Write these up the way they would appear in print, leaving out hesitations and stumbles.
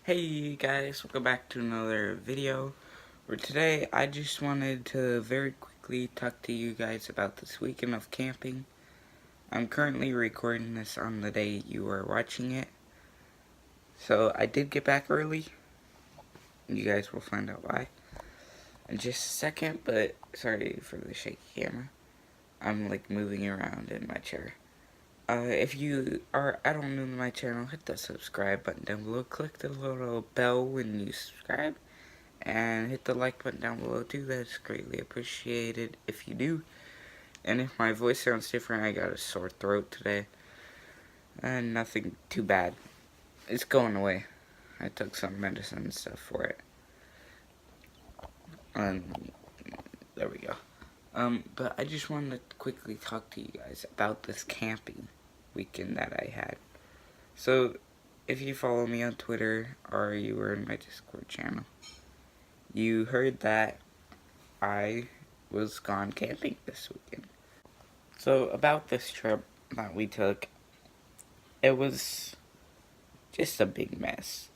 Hey guys, welcome back to another video. For today, I just wanted to very quickly talk to you guys about this weekend of camping. I'm currently recording this on the day you are watching it. So I did get back early. You guys will find out why in just a second, but sorry for the shaky camera. I'm like moving around in my chair. If you are add-on new to my channel, hit the subscribe button down below. Click the little bell when you subscribe. And hit the like button down below too. That's greatly appreciated if you do. And if my voice sounds different, I got a sore throat today. And nothing too bad. It's going away. I took some medicine and stuff for it. And there we go. But I just wanted to quickly talk to you guys about this camping weekend that I had. So, if you follow me on Twitter or you were in my Discord channel, you heard that I was gone camping this weekend. So, about this trip that we took, it was just a big mess.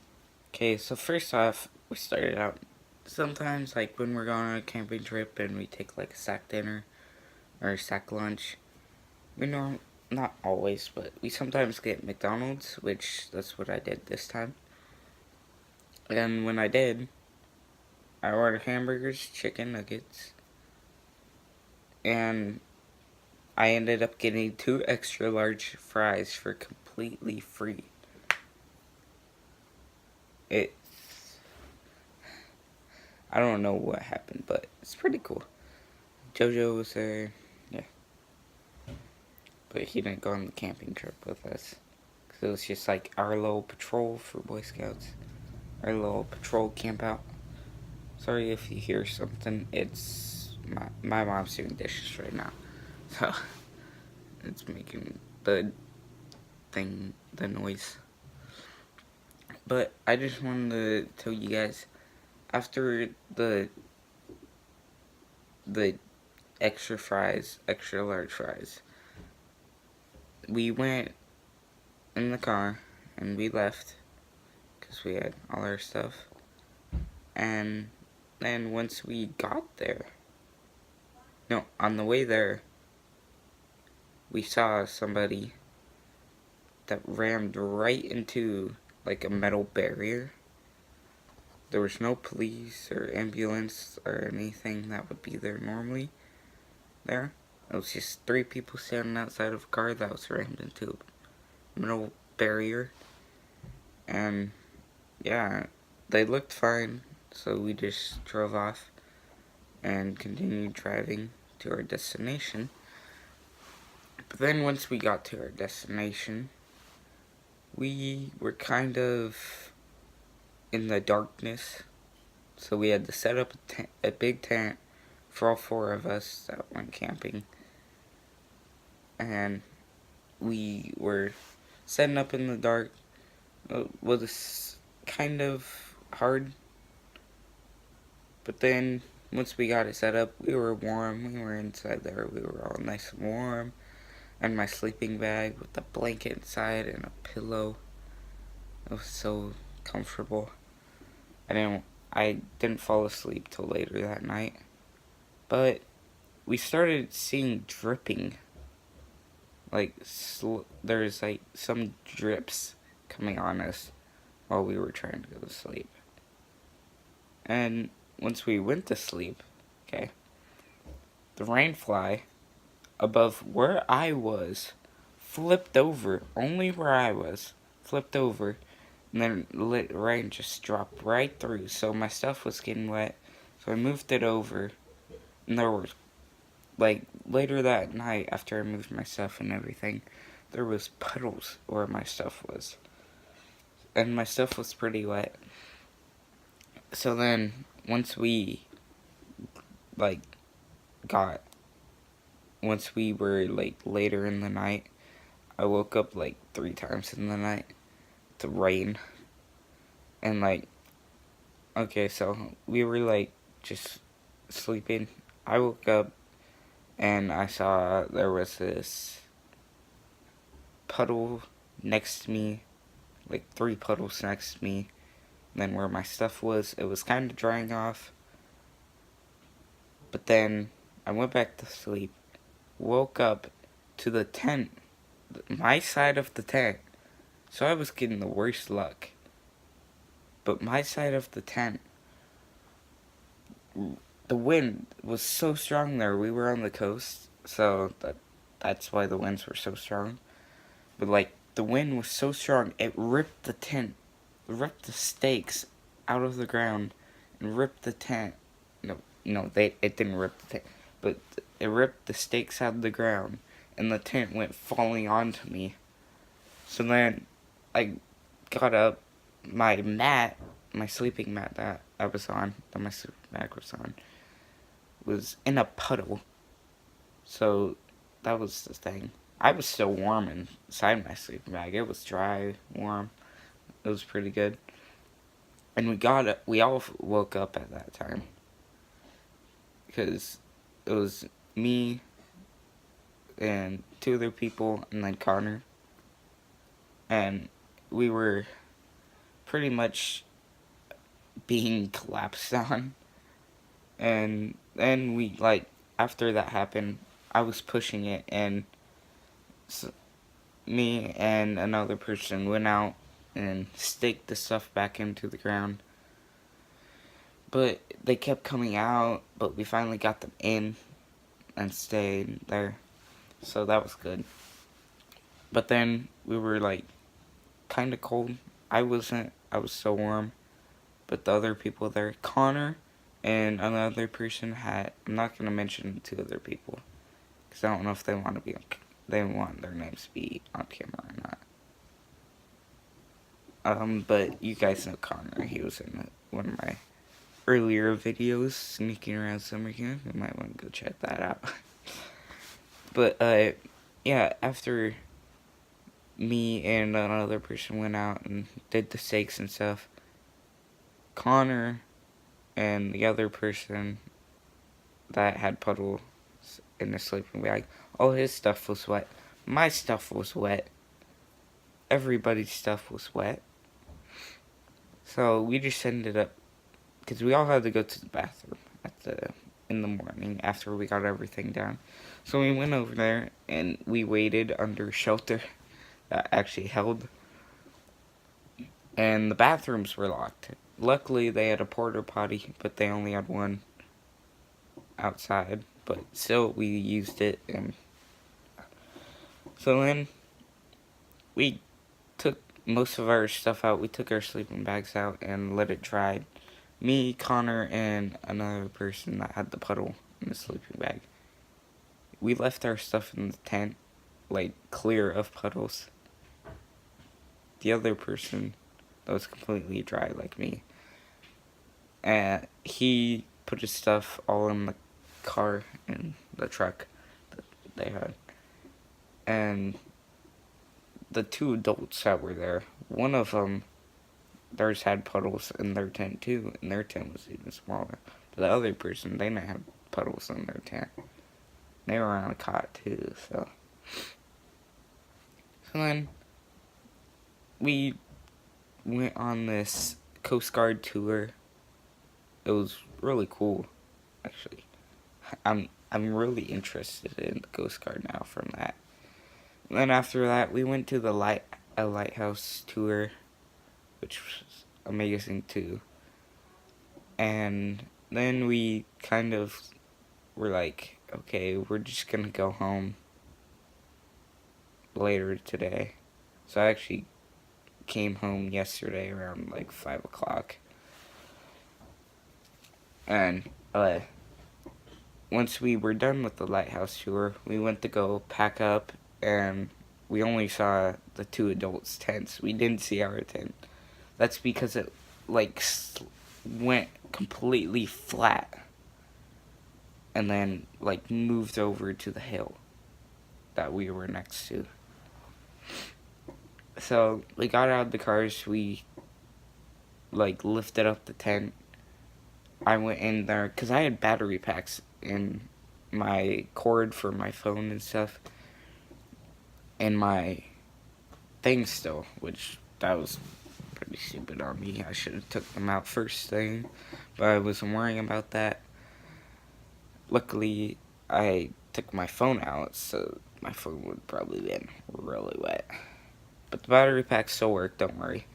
Okay, so first off, we started out, sometimes like when we're going on a camping trip and we take like a sack dinner or a sack lunch, we know, not always, but we sometimes get McDonald's, which that's what I did this time. And when I did, I ordered hamburgers, chicken nuggets, and I ended up getting 2 extra large fries for completely free. I don't know what happened, but it's pretty cool. Jojo was there, yeah. But he didn't go on the camping trip with us. Cause it was just like our little patrol for Boy Scouts. Our little patrol camp out. Sorry if you hear something. It's my mom's doing dishes right now. So, it's making the noise. But I just wanted to tell you guys, after the extra fries, extra large fries, we went in the car and we left because we had all our stuff. And then once we got there, no, on the way there, we saw somebody that rammed right into like a metal barrier. There was no police or ambulance or anything that would be there normally there. It was just 3 people standing outside of a car that was rammed into a metal barrier. And yeah, they looked fine, so we just drove off and continued driving to our destination. But then once we got to our destination, we were kind of in the darkness, so we had to set up a big tent for all 4 of us that went camping. And we were setting up in the dark. It was kind of hard, but then once we got it set up, we were warm. We were inside there. We were all nice and warm. And my sleeping bag with a blanket inside and a pillow. It was so comfortable. I didn't fall asleep till later that night. But we started seeing dripping. Like, there's like some drips coming on us while we were trying to go to sleep. And once we went to sleep, okay, the rain fly above where I was flipped over, only where I was, flipped over, and then rain just dropped right through, so my stuff was getting wet, so I moved it over, and there was, like, later that night, after I moved my stuff and everything, there was puddles where my stuff was, and my stuff was pretty wet. So then, once we, like, once we were, like, later in the night, I woke up, like, 3 times in the night to rain. And, like, okay, so we were, like, just sleeping. I woke up, and I saw there was this puddle next to me, like 3 puddles next to me, then where my stuff was, it was kind of drying off. But then I went back to sleep, woke up to the tent, my side of the tent. So I was getting the worst luck. But my side of the tent, the wind was so strong there. We were on the coast, so that's why the winds were so strong. But like the wind was so strong, it ripped the tent, ripped the stakes out of the ground, and ripped the tent. No, it didn't rip the tent, but it ripped the stakes out of the ground, and the tent went falling onto me. So then I got up, my mat, my sleeping mat that I was on, that my sleeping bag was on, was in a puddle. So that was the thing. I was still warm inside my sleeping bag. It was dry, warm. It was pretty good. And we all woke up at that time. Because it was me and 2 other people and then Connor. And we were pretty much being collapsed on. And then we, like, after that happened, I was pushing it, and so me and another person went out and staked the stuff back into the ground. But they kept coming out, but we finally got them in and stayed there. So that was good. But then we were, like, kind of cold. I wasn't. I was so warm. But the other people there, Connor and another person had, I'm not going to mention 2 other people, because I don't know if they want to be, they want their names to be on camera or not. But you guys know Connor. He was in one of my earlier videos, sneaking around summer camp. You might want to go check that out. But, yeah, after me and another person went out and did the stakes and stuff, Connor and the other person that had puddles in the sleeping bag, all his stuff was wet. My stuff was wet. Everybody's stuff was wet. So we just ended up, because we all had to go to the bathroom in the morning after we got everything down. So we went over there and we waited under shelter that actually held. And the bathrooms were locked. Luckily, they had a porta potty, but they only had one outside. But still, we used it. And so then we took most of our stuff out. We took our sleeping bags out and let it dry. Me, Connor, and another person that had the puddle in the sleeping bag. We left our stuff in the tent, like, clear of puddles. The other person that was completely dry like me, and he put his stuff all in the car, in the truck that they had. And the 2 adults that were there, one of them, theirs had puddles in their tent too, and their tent was even smaller. But the other person, they didn't have puddles in their tent. They were on a cot too, so then we went on this Coast Guard tour. It was really cool, actually. I'm really interested in the Coast Guard now from that. And then after that, we went to a lighthouse tour, which was amazing too. And then we kind of were like, okay, we're just gonna go home later today. So I actually came home yesterday around like 5 o'clock. And once we were done with the lighthouse tour, we went to go pack up, and we only saw the 2 adults' tents. We didn't see our tent. That's because it like went completely flat and then like moved over to the hill that we were next to. So we got out of the cars, we like lifted up the tent. I went in there because I had battery packs in my cord for my phone and stuff, and my thing still, which that was be stupid on me. I should have took them out first thing, but I wasn't worrying about that. Luckily, I took my phone out, so my phone would probably been really wet. But the battery pack still worked, don't worry.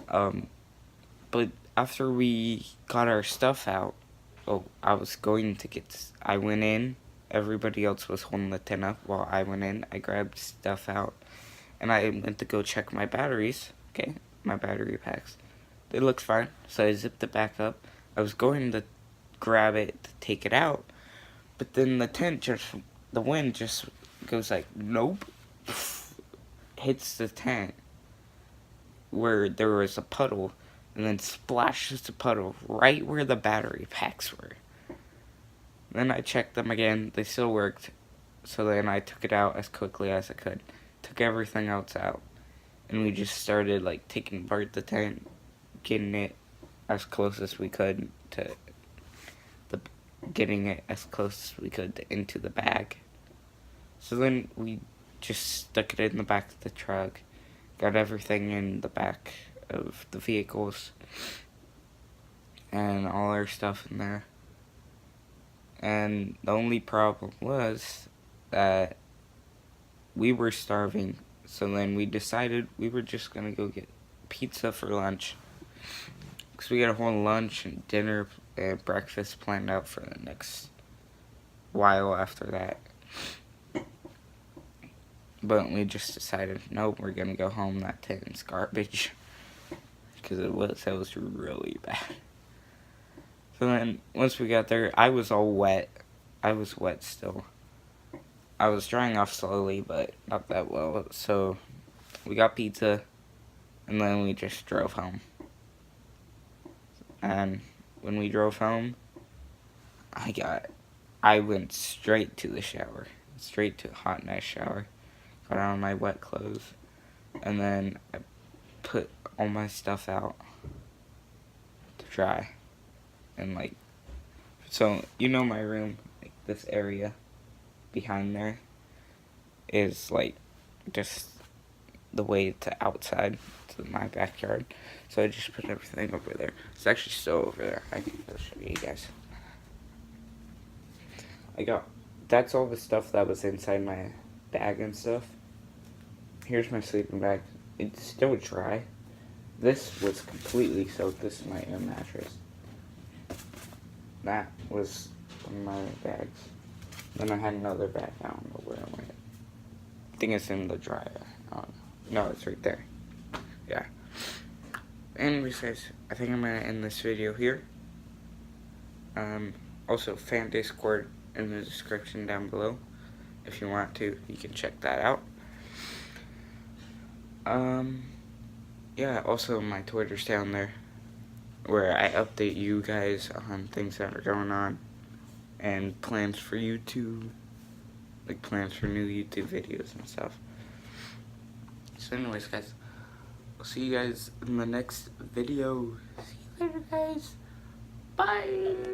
But after we got our stuff out, I went in, everybody else was holding the tin up while I went in. I grabbed stuff out, and I went to go check my batteries, okay, my battery packs. It looks fine, so I zipped it back up. I was going to grab it to take it out, but then the wind just goes like, nope, hits the tent where there was a puddle, and then splashes the puddle right where the battery packs were. Then I checked them again, they still worked, so then I took it out as quickly as I could. Took everything else out, and we just started like taking apart the tent, getting it as close as we could to into the bag. So then we just stuck it in the back of the truck, got everything in the back of the vehicles, and all our stuff in there. And the only problem was that we were starving, so then we decided we were just gonna go get pizza for lunch, because we got a whole lunch and dinner and breakfast planned out for the next while after that. But we just decided, nope, we're gonna go home. That tent's garbage, because it was really bad. So then once we got there, I was all wet. I was wet still. I was drying off slowly, but not that well. So we got pizza, and then we just drove home. And when we drove home, I went straight to the shower. Straight to a hot, nice shower. Got on my wet clothes. And then I put all my stuff out to dry. And so you know my room, like this area behind there is just the way to outside to my backyard. So I just put everything over there. It's actually still over there. I'll show you guys. That's all the stuff that was inside my bag and stuff. Here's my sleeping bag. It's still dry. This was completely soaked. This is my air mattress. That was one of my bags. Then I had another bag. I don't know where it went. I think it's in the dryer. No, it's right there. Yeah. Anyways, guys, I think I'm going to end this video here. Also, fan Discord in the description down below. If you want to, you can check that out. Yeah, also my Twitter's down there, where I update you guys on things that are going on, and plans for YouTube, like plans for new YouTube videos and stuff. So anyways, guys, I'll see you guys in the next video. See you later, guys. Bye!